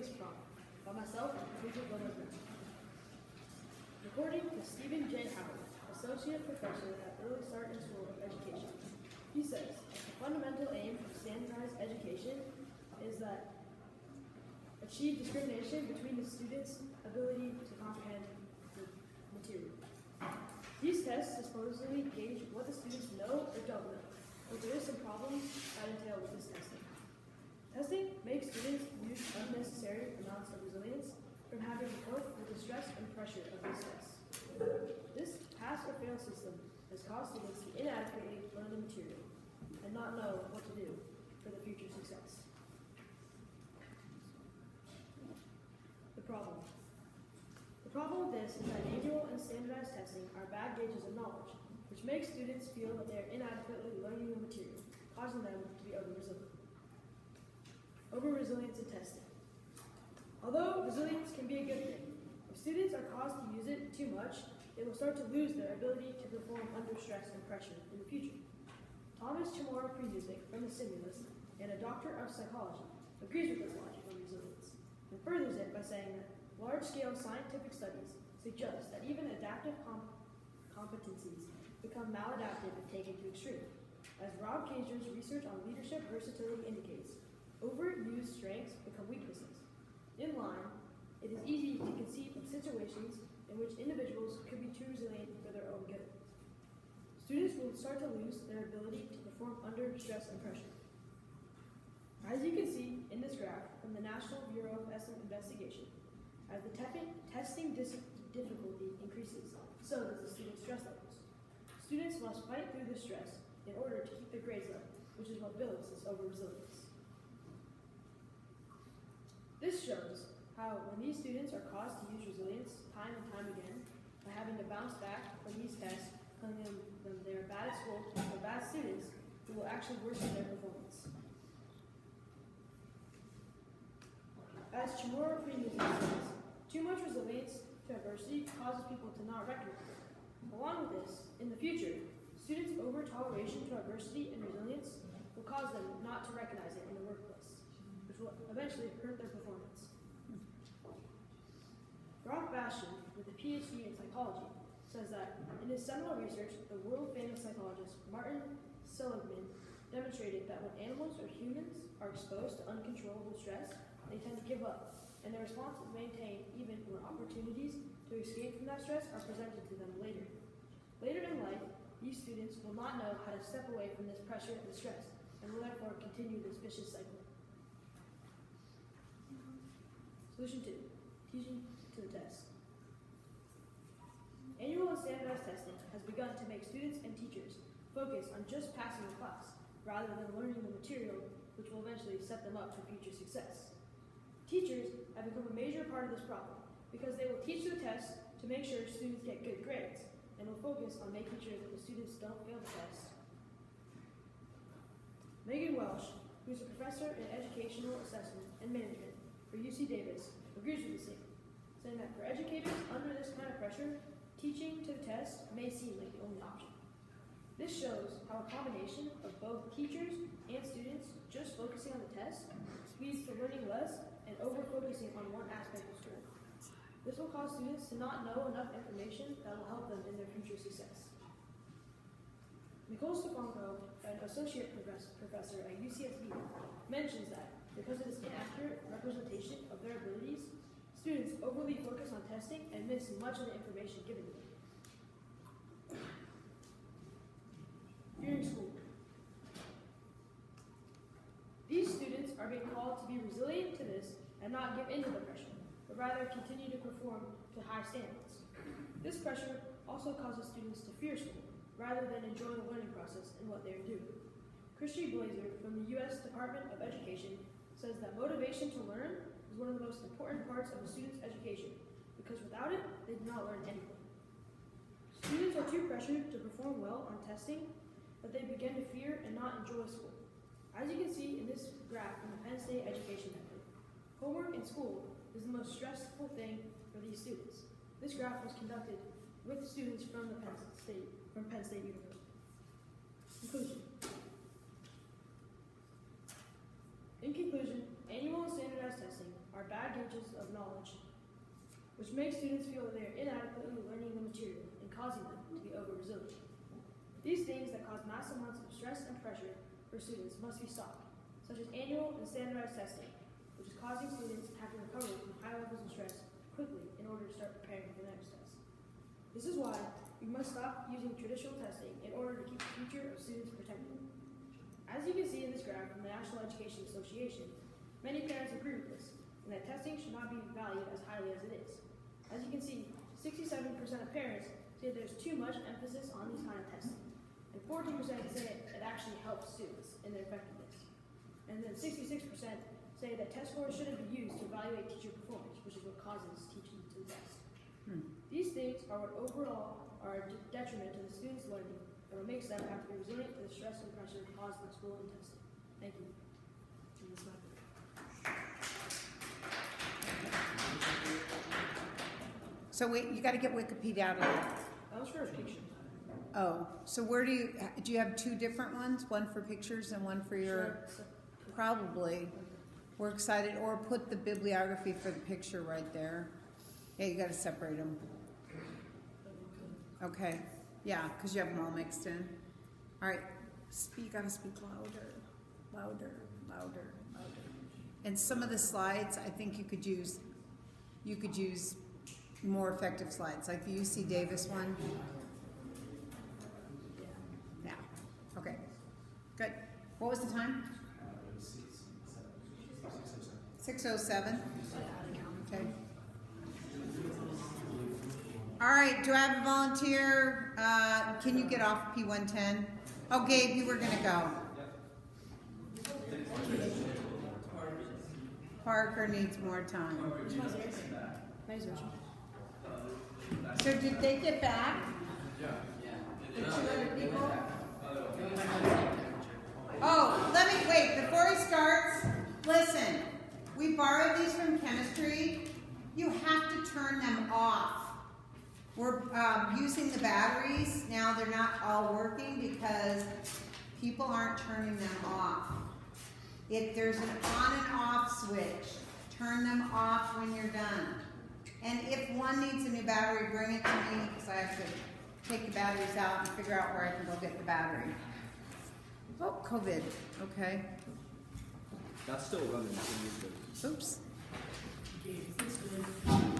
this problem by myself and Luca. According to Stephen J. Howard, Associate Professor at Early Start and School of Education, he says the fundamental aim of standardized education is that achieve discrimination between the student's ability to comprehend the material. These tests supposedly gauge what the students know or don't know, but there is some problems that entail with this testing. Testing makes students use unnecessary amounts of resilience from having to cope with the stress and pressure of these tests. This pass or fail system has caused students to inadequately learn the material and not know what to do for the future success. The problem. The problem with this is that annual and standardized testing are bad gauges of knowledge, which makes students feel that they are inadequately learning the material, causing them to be over-resilient. Over-resilience in testing. Although resilience can be a good thing, if students are caused to use it too much, they will start to lose their ability to perform under stress and pressure in the future. Thomas Chamorro Premusic from the Stimulus and a doctor of psychology agrees with this logic on resilience and furthers it by saying that large-scale scientific studies suggest that even adaptive competencies become maladaptive if taken to extreme. As Rob Kaiser's research on leadership versatility indicates, overused strengths become weaknesses. In line, it is easy to conceive of situations in which individuals could be too resilient for their own good. Students will start to lose their ability to perform under stress and pressure. As you can see in this graph from the National Bureau of Investigation, as the testing difficulty increases, so does the student stress levels. Students must fight through the stress in order to keep their grades up, which is what builds this over-resilience. This shows how when these students are caused to use resilience time and time again, by having to bounce back from these tests, telling them they're bad at school, or bad students, it will actually worsen their performance. As Chamorro Premusic says, too much resilience to adversity causes people to not recognize it. Along with this, in the future, students' over-toleration to adversity and resilience will cause them not to recognize it in the workplace, which will eventually hurt their performance. Brock Bastian, with a PhD in psychology, says that in his seminal research, the world-famous psychologist Martin Seligman demonstrated that when animals or humans are exposed to uncontrollable stress, they tend to give up, and their response is maintained even when opportunities to escape from that stress are presented to them later. Later in life, these students will not know how to step away from this pressure and stress, and will therefore continue this vicious cycle. Solution 2. Teaching to the test. Annual and standardized testing has begun to make students and teachers focus on just passing the class, rather than learning the material, which will eventually set them up for future success. Teachers have become a major part of this problem, because they will teach the test to make sure students get good grades, and will focus on making sure that the students don't fail the test. Megan Welsh, who is a professor in educational assessment and management for UC Davis, agrees with the statement, saying that for educators under this kind of pressure, teaching to the test may seem like the only option. This shows how a combination of both teachers and students just focusing on the test leads to learning less and over-focusing on one aspect of school. This will cause students to not know enough information that will help them in their future success. Nicole Stefanko, an associate professor at UCSB, mentions that because of this inaccurate representation of their abilities, students overly focus on testing and miss much of the information given to them. Fearing school. These students are being called to be resilient to this and not give in to the pressure, but rather continue to perform to high standards. This pressure also causes students to fear school, rather than enjoy the learning process and what they are doing. Christy Blazer from the U.S. Department of Education says that motivation to learn is one of the most important parts of a student's education, because without it, they do not learn anything. Students are too pressured to perform well on testing that they begin to fear and not enjoy school. As you can see in this graph from the Penn State education method, homework in school is the most stressful thing for these students. This graph was conducted with students from Penn State University. Conclusion. In conclusion, Annual and standardized testing are bad gauges of knowledge, which makes students feel that they are inadequately learning the material and causing them to be over-resilient. These things that cause massive amounts of stress and pressure for students must be stopped, such as annual and standardized testing, which is causing students to have to recover from high levels of stress quickly in order to start preparing for the next test. This is why we must stop using traditional testing in order to keep the future of students protected. As you can see in this graph from the National Education Association, many parents agree with this, and that testing should not be valued as highly as it is. As you can see, 67% of parents say there's too much emphasis on these kind of testing, and 14% say it actually helps students in their effectiveness. And then 66% say that test scores shouldn't be used to evaluate teacher performance, which is what causes teaching to the test. These things are what overall are a detriment to the students' learning and what makes them have to be resilient to the stress and pressure caused by school and testing. Thank you. And this is my book. So wait, you got to get Wikipedia out of there. That was for a picture. Oh, so where do you have two different ones? One for pictures and one for your, Sure. probably. We're excited, or put the bibliography for the picture right there. Yeah, you got to separate them. Okay, yeah, because you have them all mixed in. All right, you got to speak louder, louder, louder, louder. And some of the slides, I think you could use more effective slides, like the UC Davis one. Yeah. Okay. Good. What was the time? 6:07. Okay. All right. Do I have a volunteer? Can you get off P110? Oh, Gabe, you were gonna go. Parker needs more time. So did they get back? The 200 people? Oh, let me, wait, before he starts, listen, we borrowed these from chemistry. You have to turn them off. We're using the batteries. Now they're not all working because people aren't turning them off. If there's an on and off switch, turn them off when you're done. And if one needs a new battery, bring it to me because I have to take the batteries out and figure out where I can go get the battery. Oh, COVID. Okay. That's still running. Oops.